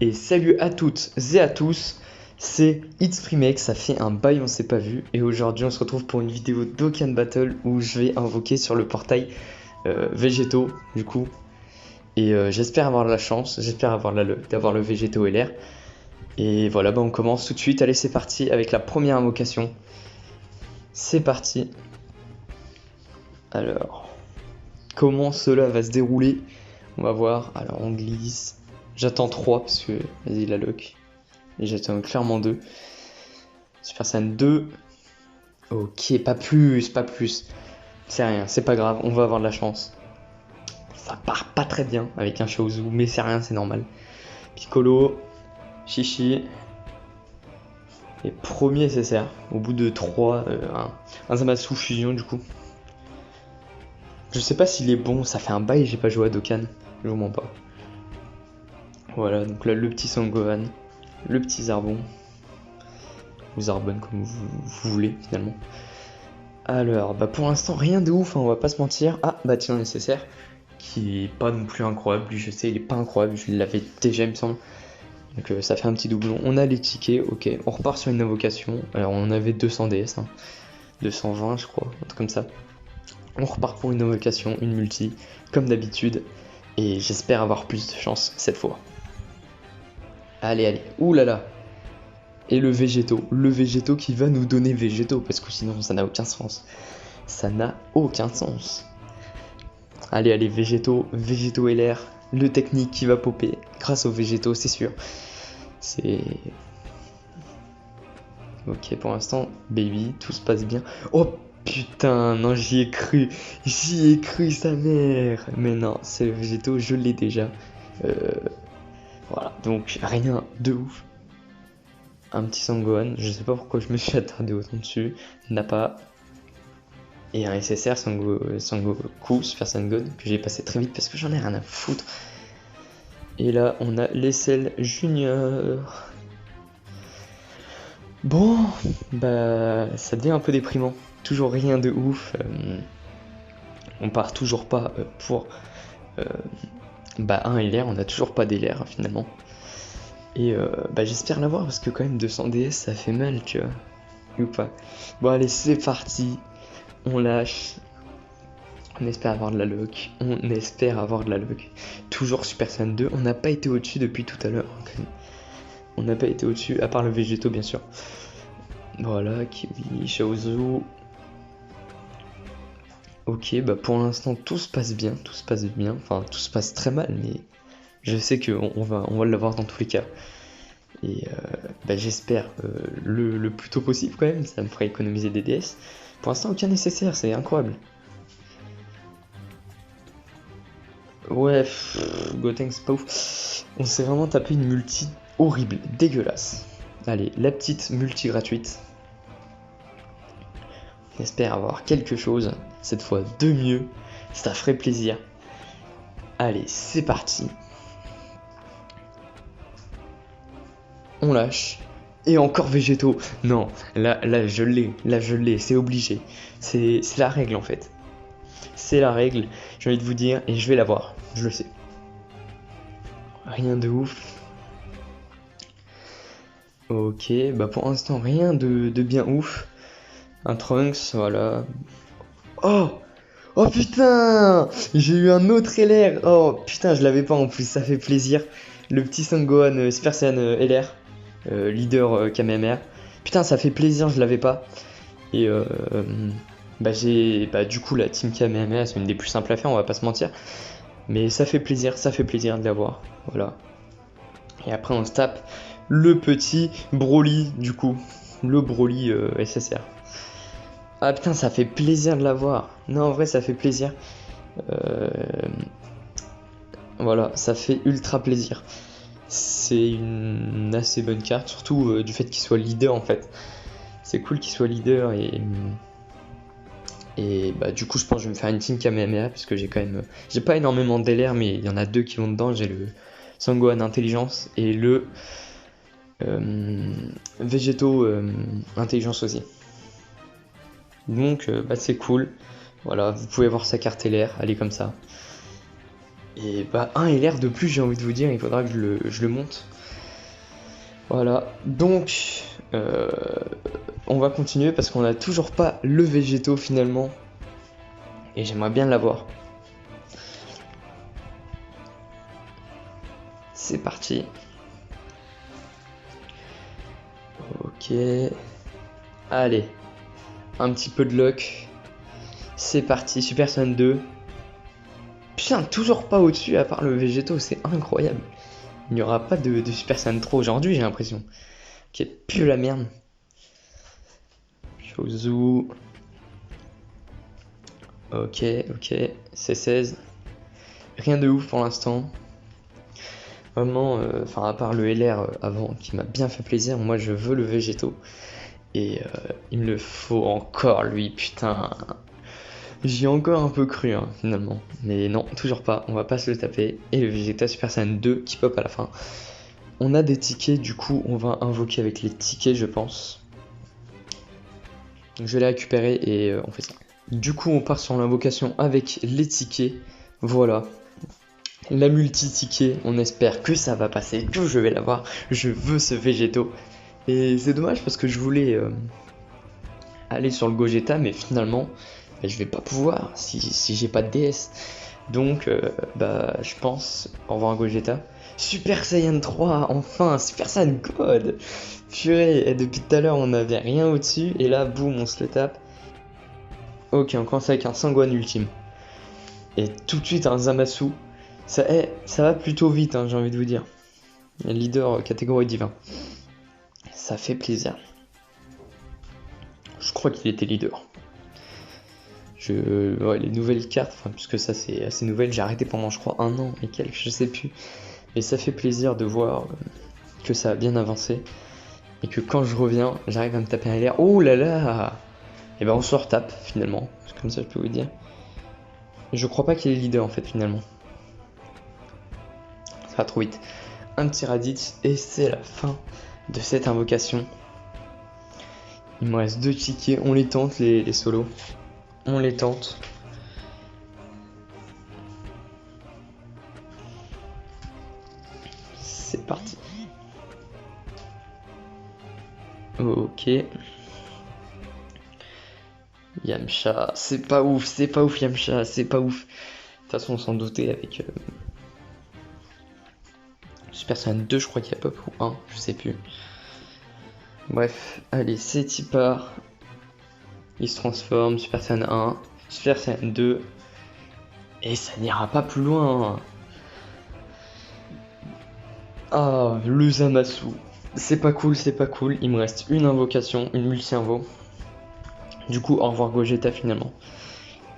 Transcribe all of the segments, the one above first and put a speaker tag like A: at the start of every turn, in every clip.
A: Et salut à toutes et à tous, c'est It's ça fait un bail on s'est pas vu et aujourd'hui on se retrouve pour une vidéo d'Okan Battle où je vais invoquer sur le portail Végétaux du coup et j'espère avoir la chance, j'espère avoir d'avoir le Végétaux LR et voilà bah on commence tout de suite, allez c'est parti avec la première invocation, c'est parti. Alors, comment cela va se dérouler, on va voir, alors on glisse, j'attends 3 parce que vas-y la lock. Et j'attends clairement 2. Super Saiyan 2. Ok, pas plus, pas plus. C'est rien, c'est pas grave, on va avoir de la chance. Ça part pas très bien avec un Chaozu, mais c'est rien, c'est normal. Piccolo, Chichi. Et premier SSR, au bout de 3, un Zamasu fusion du coup. Je sais pas s'il est bon, ça fait un bail, j'ai pas joué à Dokkan, je vous mens pas. Voilà, donc là le petit Sangohan, le petit Zarbon. Ou Zarbon comme vous voulez finalement. Alors, bah pour l'instant rien de ouf, hein, on va pas se mentir. Ah bah tiens, nécessaire, qui est pas non plus incroyable, lui je sais il est pas incroyable, je l'avais déjà il me semble. Donc ça fait un petit doublon. On a les tickets, ok, on repart sur une invocation. Alors on avait 200 DS, hein. 220 je crois, un truc comme ça. On repart pour une invocation, une multi, comme d'habitude. Et j'espère avoir plus de chance cette fois. Allez, allez, ouh là là. Et le végétaux qui va nous donner végétaux, parce que sinon ça n'a aucun sens. Ça n'a aucun sens. Allez, allez, végétaux LR, le technique qui va popper grâce aux végétaux, c'est sûr. C'est... Ok, pour l'instant, baby, tout se passe bien. Oh putain, non, j'y ai cru, sa mère. Mais non, c'est le végétaux, je l'ai déjà. Voilà, donc rien de ouf. Un petit Sangohan, je sais pas pourquoi je me suis attardé autant dessus, n'a pas. Et un SSR Sangoku, Super Saiyan God, que j'ai passé très vite parce que j'en ai rien à foutre. Et là, on a l'Essel Junior. Bon, bah, ça devient un peu déprimant. Toujours rien de ouf. On part toujours pas pour un LR, on a toujours pas d'LR finalement. Et bah, j'espère l'avoir parce que quand même 200 DS ça fait mal, tu vois. Ou pas. Bon, allez, c'est parti. On lâche. On espère avoir de la luck. Toujours Super Saiyan 2. On n'a pas été au-dessus depuis tout à l'heure. On n'a pas été au-dessus, à part le végétaux bien sûr. Voilà, Kiwi, Chaozu. Ok, bah pour l'instant tout se passe bien. Enfin, tout se passe très mal, mais je sais qu'on va l'avoir dans tous les cas. Et bah, j'espère le plus tôt possible quand même. Ça me ferait économiser des DS. Pour l'instant, aucun nécessaire, c'est incroyable. Ouais, Gotenks, c'est pas ouf. On s'est vraiment tapé une multi horrible, dégueulasse. Allez, la petite multi gratuite. On espère avoir quelque chose, cette fois de mieux. Ça ferait plaisir. Allez, c'est parti. On lâche. Et encore végétaux. Non, là je l'ai, c'est obligé. C'est la règle en fait. C'est la règle, j'ai envie de vous dire, et je vais l'avoir, je le sais. Rien de ouf. Ok, bah pour l'instant rien de bien ouf. Un Trunks, voilà. Oh! Oh putain! J'ai eu un autre LR! Oh putain, je l'avais pas en plus, ça fait plaisir. Le petit Sangohan Super Saiyan LR, leader Kamehameha. Putain, ça fait plaisir, je l'avais pas. Et bah du coup la team Kamehameha c'est une des plus simples à faire, on va pas se mentir. Mais ça fait plaisir de l'avoir. Voilà. Et après on se tape le petit Broly du coup. Le Broly SSR. Ah putain, ça fait plaisir de l'avoir. Non, en vrai, ça fait plaisir. Voilà, ça fait ultra plaisir. C'est une assez bonne carte, surtout du fait qu'il soit leader en fait. C'est cool qu'il soit leader et bah du coup je pense que je vais me faire une team Kamehameha parce que j'ai quand même... J'ai pas énormément d'LR mais il y en a deux qui vont dedans. J'ai le Sangohan Intelligence et le Végétaux Intelligence aussi. Donc bah c'est cool. Voilà, vous pouvez voir sa carte LR, elle est comme ça. Et bah un LR de plus j'ai envie de vous dire, il faudra que je le monte. Voilà, donc on va continuer parce qu'on n'a toujours pas le végétaux finalement. Et j'aimerais bien l'avoir. C'est parti. Ok. Allez. Un petit peu de luck. C'est parti. Super Saiyan 2. Putain, toujours pas au-dessus à part le végétaux. C'est incroyable. Il n'y aura pas de Super Saiyan 3 aujourd'hui, j'ai l'impression. Qui est plus la merde. Chozu. Ok, ok. C'est 16. Rien de ouf pour l'instant. Vraiment, enfin à part le LR avant qui m'a bien fait plaisir, moi je veux le végétaux. Et il me le faut encore lui, putain. J'y ai encore un peu cru hein, finalement. Mais non, toujours pas, on va pas se le taper. Et le Vegeta Super Saiyan 2 qui pop à la fin. On a des tickets, du coup on va invoquer avec les tickets je pense. Donc je vais les récupérer et on fait ça. Du coup on part sur l'invocation avec les tickets. Voilà. La multi-ticket, on espère que ça va passer, que je vais l'avoir. Je veux ce végétaux. Et c'est dommage parce que je voulais aller sur le Gogeta, mais finalement, je vais pas pouvoir si j'ai pas de DS. Donc, je pense, au revoir Gogeta. Super Saiyan 3, enfin, Super Saiyan God. Purée, et depuis tout à l'heure, on n'avait rien au-dessus, et là, boum, on se le tape. Ok, on commence avec un Sangohan ultime. Et tout de suite, un Zamasu. Ça va plutôt vite, hein, j'ai envie de vous dire. Leader catégorie divin. Ça fait plaisir. Je crois qu'il était leader. Ouais, les nouvelles cartes, puisque ça c'est assez nouvelle, j'ai arrêté pendant je crois un an et quelques, je sais plus. Mais ça fait plaisir de voir que ça a bien avancé. Et que quand je reviens, j'arrive à me taper un LR. Oh là là. Et ben on se retape finalement. C'est comme ça je peux vous dire. Je crois pas qu'il est leader en fait finalement. Ça va trop vite. Un petit Raditz et c'est la fin de cette invocation. Il me reste 2 tickets, on les tente les solos. On les tente. C'est parti. Ok. Yamcha, c'est pas ouf Yamcha, c'est pas ouf. De toute façon on s'en doutait avec Super Saiyan 2 je crois qu'il y a pop ou 1, je sais plus. Bref, allez c'est Tipar. Il se transforme, Super Saiyan 1, Super Saiyan 2. Et ça n'ira pas plus loin. Ah, le Zamasu. C'est pas cool, il me reste une invocation, une multi-invo. Du coup, au revoir Gogeta finalement.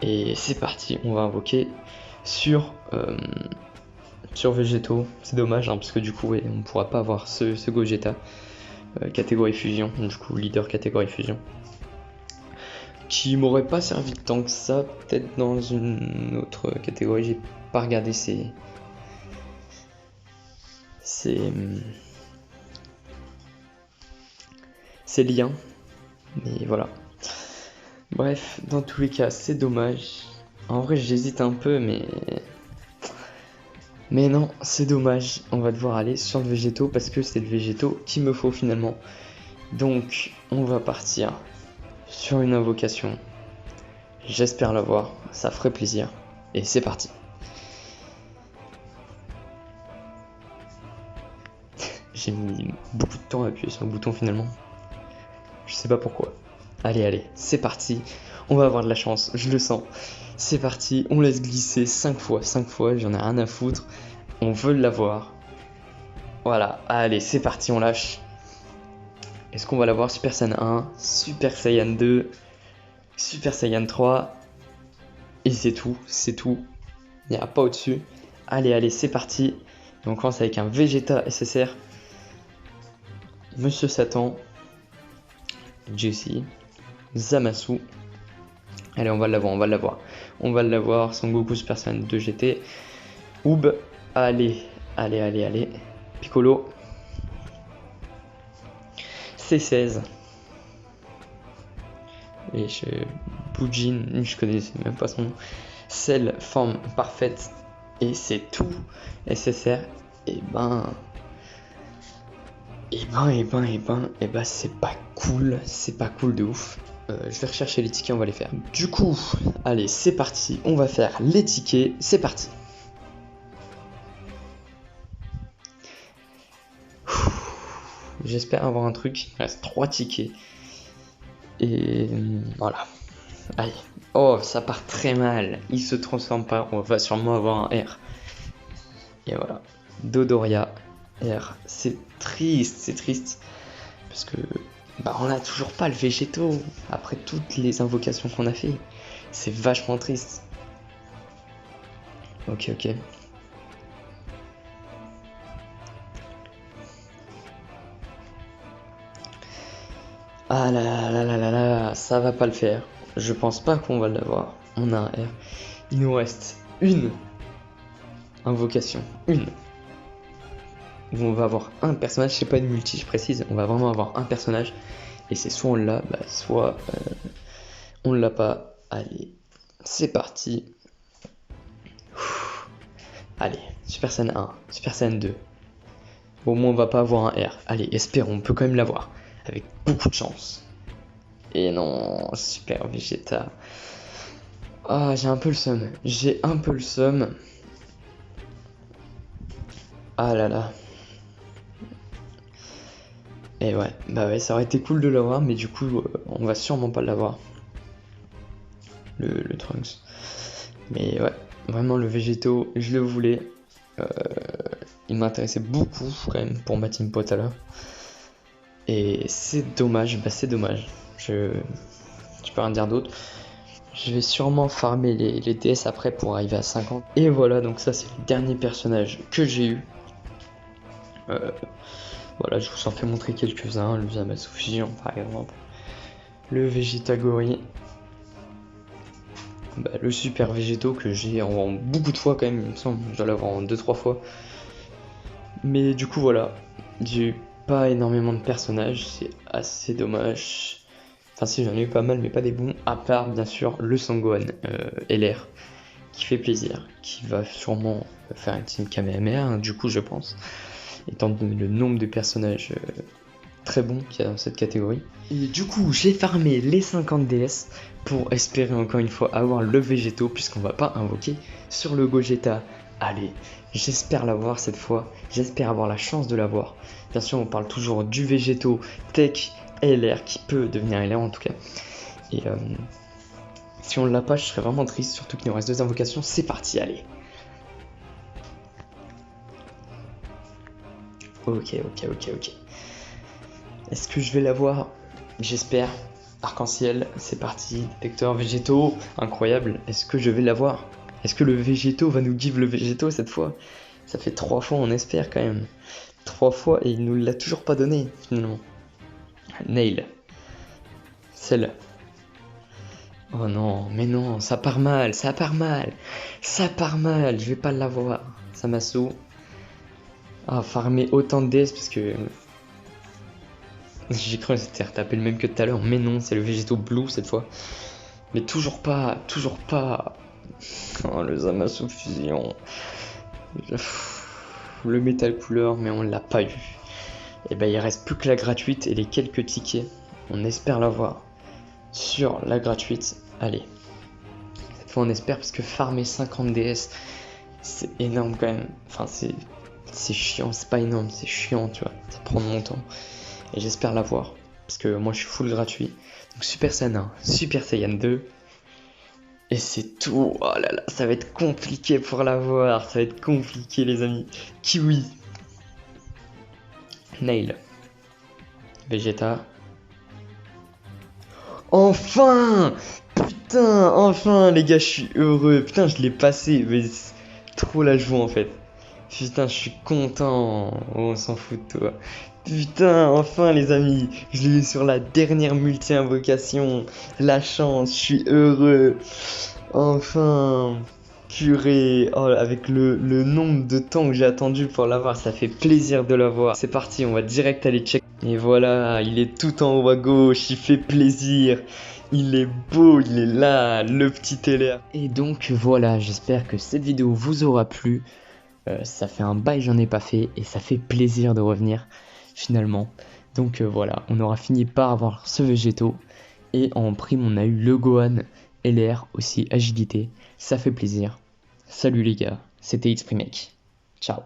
A: Et c'est parti, on va invoquer sur végétaux. C'est dommage, hein, parce que du coup, ouais, on ne pourra pas avoir ce Gogeta. Catégorie fusion, du coup, leader catégorie fusion. Qui m'aurait pas servi tant que ça, peut-être dans une autre catégorie. J'ai pas regardé ces liens. Mais voilà. Bref, dans tous les cas, c'est dommage. En vrai, j'hésite un peu, mais non, c'est dommage. On va devoir aller sur le végétaux parce que c'est le végétaux qu'il me faut finalement. Donc, on va partir sur une invocation. J'espère l'avoir, ça ferait plaisir. Et c'est parti. J'ai mis beaucoup de temps à appuyer sur le bouton finalement. Je sais pas pourquoi. Allez, c'est parti. On va avoir de la chance, je le sens. C'est parti, on laisse glisser 5 fois, j'en ai rien à foutre. On veut l'avoir. Voilà, allez, c'est parti, on lâche. Est-ce qu'on va l'avoir? Super Saiyan 1, Super Saiyan 2, Super Saiyan 3. Et c'est tout. Il n'y a pas au-dessus. Allez, c'est parti. Et on commence avec un Vegeta SSR. Monsieur Satan. Jessie. Zamasu. Allez, on va l'avoir. Son Goku Super Saiyan 2 GT. Oob. Allez. Piccolo. C16. Et Bujin, je connaissais même pas son nom. Cell, forme parfaite. Et c'est tout. SSR. Et ben. Et ben, c'est pas cool de ouf. Je vais rechercher les tickets, on va les faire. Du coup, allez, c'est parti, on va faire les tickets, c'est parti. J'espère avoir un truc, il reste 3 tickets. Et voilà. Allez. Oh, ça part très mal. Il se transforme pas, on va sûrement avoir un R. Et voilà. Dodoria, R. C'est triste. Parce que bah on a toujours pas le végétaux. Après toutes les invocations qu'on a fait. C'est vachement triste. Ok. Ah là, ça va pas le faire. Je pense pas qu'on va l'avoir. On a un R. Il nous reste une invocation. Une. Où on va avoir un personnage, c'est pas une multi, je précise. On va vraiment avoir un personnage. Et c'est soit on l'a, soit on l'a pas. Allez, c'est parti. Allez, Super Saiyan 1, Super Saiyan 2. Au moins on va pas avoir un R. Allez, espérons, on peut quand même l'avoir. Avec beaucoup de chance. Et non, Super Vegeta. Ah, j'ai un peu le seum. Ah là. Et ouais, bah ouais, ça aurait été cool de l'avoir, mais du coup, on va sûrement pas l'avoir. Le Trunks. Mais ouais, vraiment le végétaux, je le voulais. Il m'intéressait beaucoup quand même pour ma team pot à l'heure. Et c'est dommage, Je peux rien dire d'autre. Je vais sûrement farmer les DS après pour arriver à 50. Et voilà, donc ça c'est le dernier personnage que j'ai eu. Voilà, je vous en fais montrer quelques-uns. Le Zamasu Fusion par exemple. Le Végétagori. Bah, le Super Végétaux que j'ai en beaucoup de fois quand même, il me semble. Je dois l'avoir en 2-3 fois. Mais du coup voilà, j'ai eu pas énormément de personnages, c'est assez dommage. Enfin si, j'en ai eu pas mal, mais pas des bons, à part bien sûr le Sangohan LR, qui fait plaisir, qui va sûrement faire une team Kamehameha, hein, du coup je pense, étant donné le nombre de personnages très bons qu'il y a dans cette catégorie. Et du coup j'ai farmé les 50 DS pour espérer encore une fois avoir le végétaux, puisqu'on va pas invoquer sur le Gogeta. Allez, j'espère l'avoir cette fois, j'espère avoir la chance de l'avoir. Bien sûr, on parle toujours du végétaux Tech LR qui peut devenir LR en tout cas. Et si on l'a pas, je serais vraiment triste, surtout qu'il nous reste 2 invocations. C'est parti, allez. Ok. Est-ce que je vais l'avoir? J'espère. Arc-en-ciel, c'est parti. Détecteur végétaux, incroyable. Est-ce que je vais l'avoir? Est-ce que le végétaux va nous give le végétaux cette fois? Ça fait 3 fois, on espère quand même. 3 fois et il nous l'a toujours pas donné finalement. Nail. Celle. Oh non, mais non, ça part mal. Je vais pas l'avoir. Zamasu. Ah, farmer autant de DS parce que j'ai cru que c'était retapé le même que tout à l'heure. Mais non, c'est le végétaux blue cette fois. Mais toujours pas. Oh, le Zamasu fusion. Le métal couleur, mais on l'a pas eu. Et ben il reste plus que la gratuite et les quelques tickets. On espère l'avoir sur la gratuite. Allez. Cette fois on espère parce que farmer 50 DS, c'est énorme quand même. Enfin c'est chiant, c'est pas énorme, c'est chiant, tu vois. Ça prend mon temps. Et j'espère l'avoir. Parce que moi je suis full gratuit. Donc Super Saiyan 1, Super Saiyan 2. Et c'est tout. Oh là là, ça va être compliqué pour l'avoir. Ça va être compliqué les amis. Kiwi. Nail. Vegeta. Enfin! Putain, enfin les gars, je suis heureux. Putain, je l'ai passé. Mais c'est trop la joie en fait. Putain, je suis content. Oh, on s'en fout de toi. Putain, enfin les amis. Je l'ai eu sur la dernière multi-invocation. La chance, je suis heureux. Enfin. Purée, oh, avec le nombre de temps que j'ai attendu pour l'avoir, ça fait plaisir de l'avoir. C'est parti, on va direct aller check. Et voilà, il est tout en haut à gauche, il fait plaisir. Il est beau, il est là, le petit LR. Et donc voilà, j'espère que cette vidéo vous aura plu. Ça fait un bail, j'en ai pas fait, et ça fait plaisir de revenir. finalement. Donc voilà, on aura fini par avoir ce végétaux. Et en prime, on a eu le Gohan LR, aussi agilité. Ça fait plaisir. Salut les gars, c'était Xprimake. Ciao.